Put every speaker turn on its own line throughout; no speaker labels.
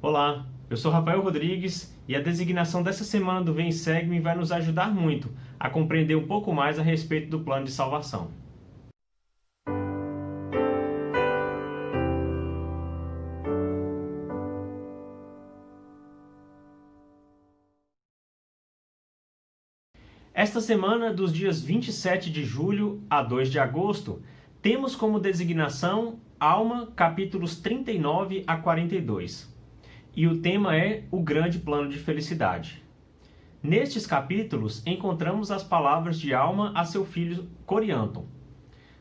Olá, eu sou Rafael Rodrigues e a designação dessa semana do Vem e Segue-me vai nos ajudar muito a compreender um pouco mais a respeito do plano de salvação. Esta semana, dos dias 27 de julho a 2 de agosto, temos como designação Alma, capítulos 39 a 42. E o tema é o grande plano de felicidade. Nestes capítulos, encontramos as palavras de Alma a seu filho Corianton.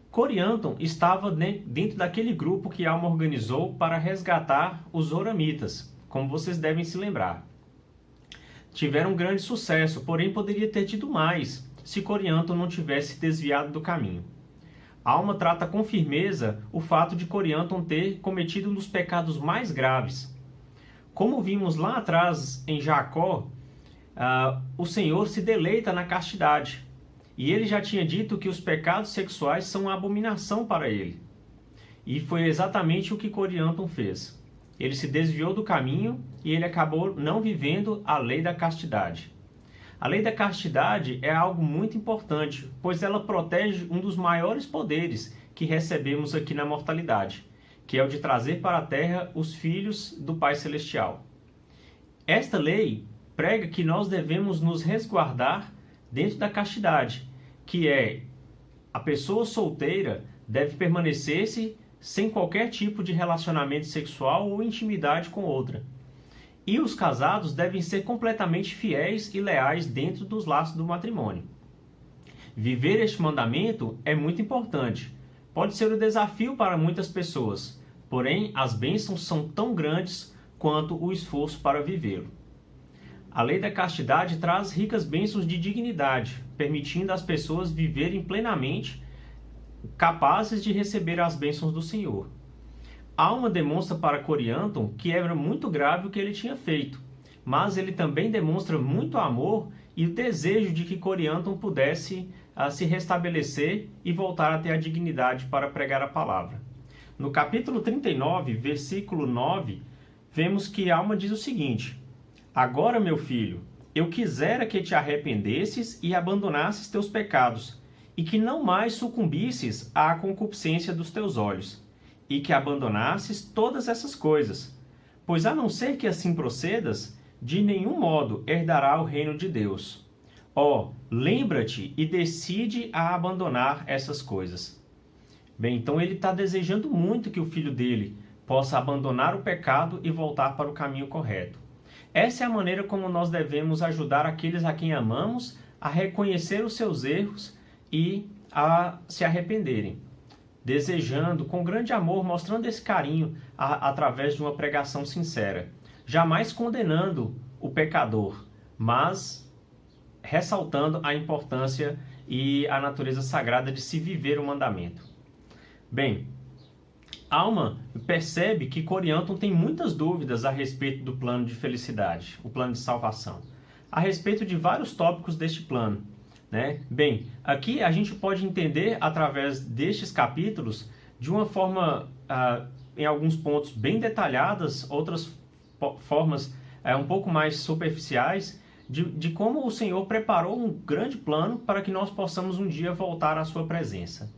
Corianton estava dentro daquele grupo que Alma organizou para resgatar os Zoramitas, como vocês devem se lembrar. Tiveram um grande sucesso, porém poderia ter tido mais se Corianton não tivesse desviado do caminho. Alma trata com firmeza o fato de Corianton ter cometido um dos pecados mais graves. Como vimos lá atrás em Jacó, o Senhor se deleita na castidade. E ele já tinha dito que os pecados sexuais são uma abominação para ele. E foi exatamente o que Corianton fez. Ele se desviou do caminho e ele acabou não vivendo a lei da castidade. A lei da castidade é algo muito importante, pois ela protege um dos maiores poderes que recebemos aqui na mortalidade, que é o de trazer para a terra os filhos do Pai Celestial. Esta lei prega que nós devemos nos resguardar dentro da castidade, que é a pessoa solteira deve permanecer-se sem qualquer tipo de relacionamento sexual ou intimidade com outra. E os casados devem ser completamente fiéis e leais dentro dos laços do matrimônio. Viver este mandamento é muito importante. Pode ser um desafio para muitas pessoas, porém as bênçãos são tão grandes quanto o esforço para vivê-lo. A lei da castidade traz ricas bênçãos de dignidade, permitindo às pessoas viverem plenamente capazes de receber as bênçãos do Senhor. Alma demonstra para Corianton que era muito grave o que ele tinha feito, mas ele também demonstra muito amor e o desejo de que Corianton pudesse se restabelecer e voltar a ter a dignidade para pregar a palavra. No capítulo 39, versículo 9, vemos que Alma diz o seguinte: Agora, meu filho, eu quisera que te arrependesses e abandonasses teus pecados, e que não mais sucumbisses à concupiscência dos teus olhos, e que abandonasses todas essas coisas. Pois a não ser que assim procedas, de nenhum modo herdará o reino de Deus. Lembra-te e decide a abandonar essas coisas. Bem, então ele está desejando muito que o filho dele possa abandonar o pecado e voltar para o caminho correto. Essa é a maneira como nós devemos ajudar aqueles a quem amamos a reconhecer os seus erros e a se arrependerem, desejando com grande amor, mostrando esse carinho através de uma pregação sincera, jamais condenando o pecador, mas ressaltando a importância e a natureza sagrada de se viver o mandamento. Bem, Alma percebe que Corianton tem muitas dúvidas a respeito do plano de felicidade, o plano de salvação, a respeito de vários tópicos deste plano. Bem, aqui a gente pode entender através destes capítulos de uma forma, em alguns pontos bem detalhadas, outras formas um pouco mais superficiais, de como o Senhor preparou um grande plano para que nós possamos um dia voltar à sua presença.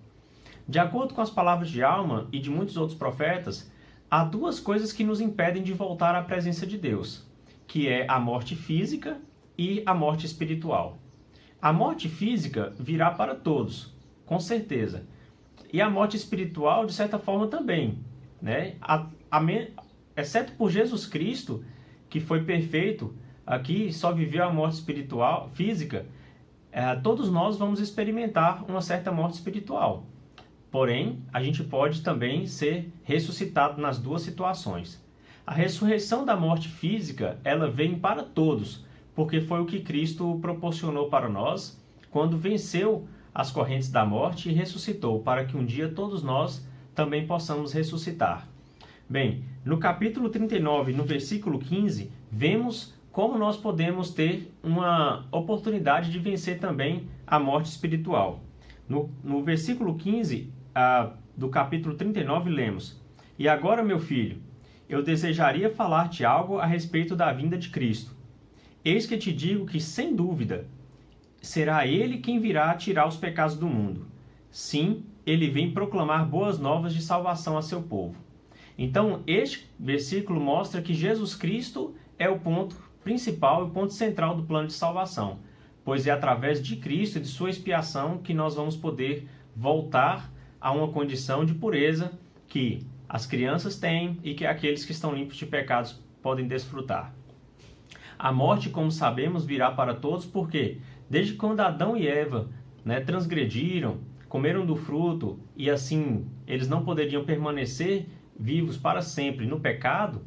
De acordo com as palavras de Alma e de muitos outros profetas, há duas coisas que nos impedem de voltar à presença de Deus, que é a morte física e a morte espiritual. A morte física virá para todos, com certeza. E a morte espiritual, de certa forma, também. Exceto por Jesus Cristo, que foi perfeito, aqui só viveu a morte espiritual, física, todos nós vamos experimentar uma certa morte espiritual. Porém, a gente pode também ser ressuscitado nas duas situações. A ressurreição da morte física, ela vem para todos, porque foi o que Cristo proporcionou para nós quando venceu as correntes da morte e ressuscitou, para que um dia todos nós também possamos ressuscitar. Bem, no capítulo 39, no versículo 15, vemos como nós podemos ter uma oportunidade de vencer também a morte espiritual. No versículo 15 do capítulo 39, lemos: E agora, meu filho, eu desejaria falar-te algo a respeito da vinda de Cristo. Eis que te digo que, sem dúvida, será Ele quem virá tirar os pecados do mundo. Sim, Ele vem proclamar boas novas de salvação a seu povo. Então, este versículo mostra que Jesus Cristo é o ponto principal e o ponto central do plano de salvação, pois é através de Cristo e de sua expiação que nós vamos poder voltar a uma condição de pureza que as crianças têm e que aqueles que estão limpos de pecados podem desfrutar. A morte, como sabemos, virá para todos, porque desde quando Adão e Eva, transgrediram, comeram do fruto e assim eles não poderiam permanecer vivos para sempre no pecado,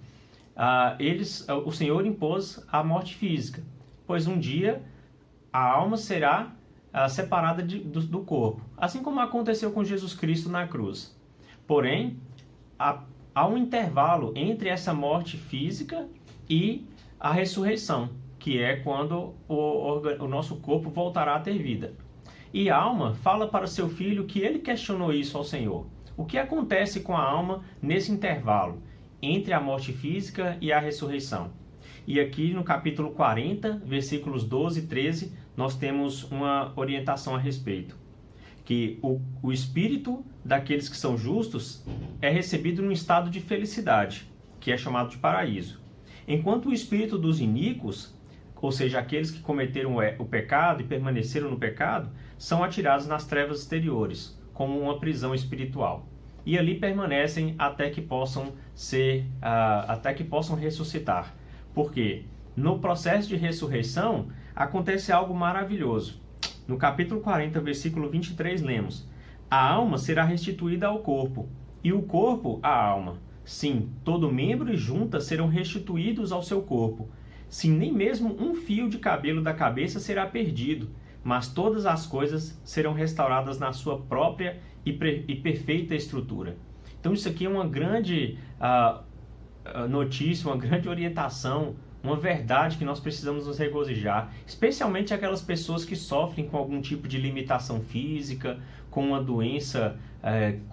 o Senhor impôs a morte física, pois um dia a alma será separada do corpo, assim como aconteceu com Jesus Cristo na cruz. Porém, há um intervalo entre essa morte física e a ressurreição, que é quando o nosso corpo voltará a ter vida. E a alma fala para seu filho que ele questionou isso ao Senhor. O que acontece com a alma nesse intervalo entre a morte física e a ressurreição? E aqui no capítulo 40, versículos 12 e 13, nós temos uma orientação a respeito. Que o espírito daqueles que são justos é recebido num estado de felicidade, que é chamado de paraíso. Enquanto o espírito dos iníquos, ou seja, aqueles que cometeram o pecado e permaneceram no pecado, são atirados nas trevas exteriores, como uma prisão espiritual. E ali permanecem até que possam ressuscitar. Porque no processo de ressurreição acontece algo maravilhoso. No capítulo 40, versículo 23, lemos: a alma será restituída ao corpo, e o corpo à alma. Sim, todo membro e junta serão restituídos ao seu corpo. Sim, nem mesmo um fio de cabelo da cabeça será perdido, mas todas as coisas serão restauradas na sua própria e perfeita estrutura. Então isso aqui é uma grande notícia, uma grande orientação, uma verdade que nós precisamos nos regozijar, especialmente aquelas pessoas que sofrem com algum tipo de limitação física, com uma doença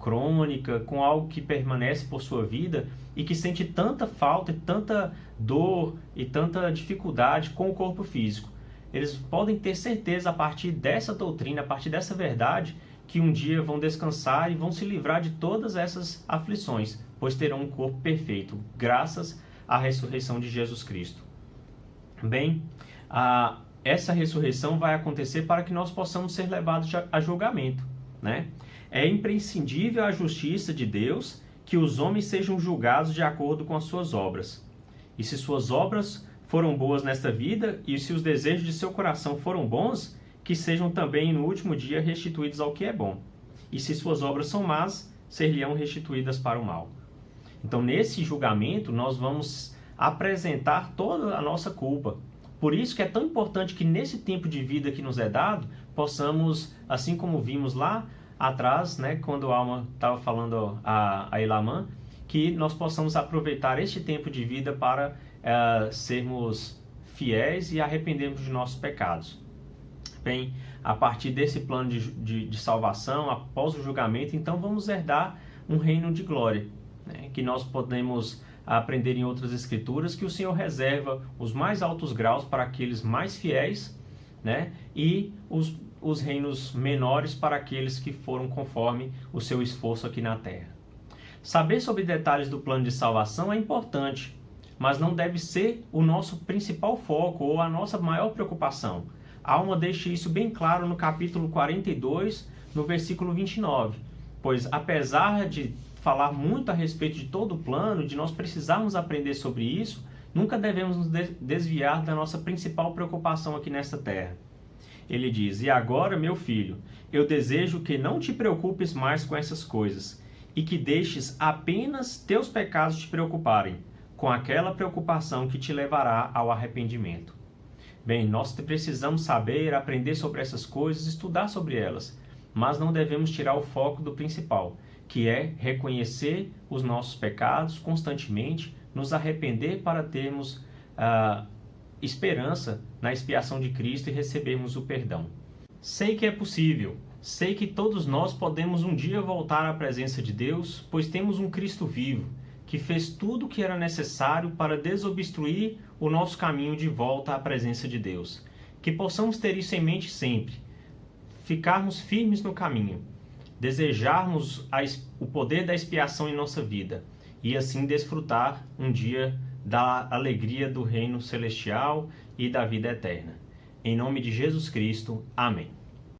crônica, com algo que permanece por sua vida e que sente tanta falta e tanta dor e tanta dificuldade com o corpo físico. Eles podem ter certeza a partir dessa doutrina, a partir dessa verdade, que um dia vão descansar e vão se livrar de todas essas aflições, pois terão um corpo perfeito, graças à ressurreição de Jesus Cristo. Bem, essa ressurreição vai acontecer para que nós possamos ser levados a julgamento, né? É imprescindível à justiça de Deus que os homens sejam julgados de acordo com as suas obras. E se suas obras foram boas nesta vida, e se os desejos de seu coração foram bons, que sejam também no último dia restituídos ao que é bom. E se suas obras são más, ser-lhe-ão restituídas para o mal. Então, nesse julgamento, nós vamos apresentar toda a nossa culpa. Por isso que é tão importante que nesse tempo de vida que nos é dado, possamos, assim como vimos lá atrás, quando a Alma estava falando a Elamã, que nós possamos aproveitar este tempo de vida para sermos fiéis e arrependermos de nossos pecados. Bem, a partir desse plano de salvação, após o julgamento, então vamos herdar um reino de glória, que nós podemos aprender em outras escrituras, que o Senhor reserva os mais altos graus para aqueles mais fiéis, e os reinos menores para aqueles que foram conforme o seu esforço aqui na terra. Saber sobre detalhes do plano de salvação é importante, mas não deve ser o nosso principal foco ou a nossa maior preocupação. A Alma deixa isso bem claro no capítulo 42, no versículo 29, pois apesar de falar muito a respeito de todo o plano, de nós precisarmos aprender sobre isso, nunca devemos nos desviar da nossa principal preocupação aqui nesta terra. Ele diz: e agora, meu filho, eu desejo que não te preocupes mais com essas coisas, e que deixes apenas teus pecados te preocuparem, com aquela preocupação que te levará ao arrependimento. Bem, nós precisamos saber, aprender sobre essas coisas, estudar sobre elas, mas não devemos tirar o foco do principal, que é reconhecer os nossos pecados constantemente, nos arrepender para termos esperança na expiação de Cristo e recebermos o perdão. Sei que é possível, sei que todos nós podemos um dia voltar à presença de Deus, pois temos um Cristo vivo, que fez tudo o que era necessário para desobstruir o nosso caminho de volta à presença de Deus. Que possamos ter isso em mente sempre, ficarmos firmes no caminho, desejarmos o poder da expiação em nossa vida e assim desfrutar um dia da alegria do reino celestial e da vida eterna. Em nome de Jesus Cristo, amém.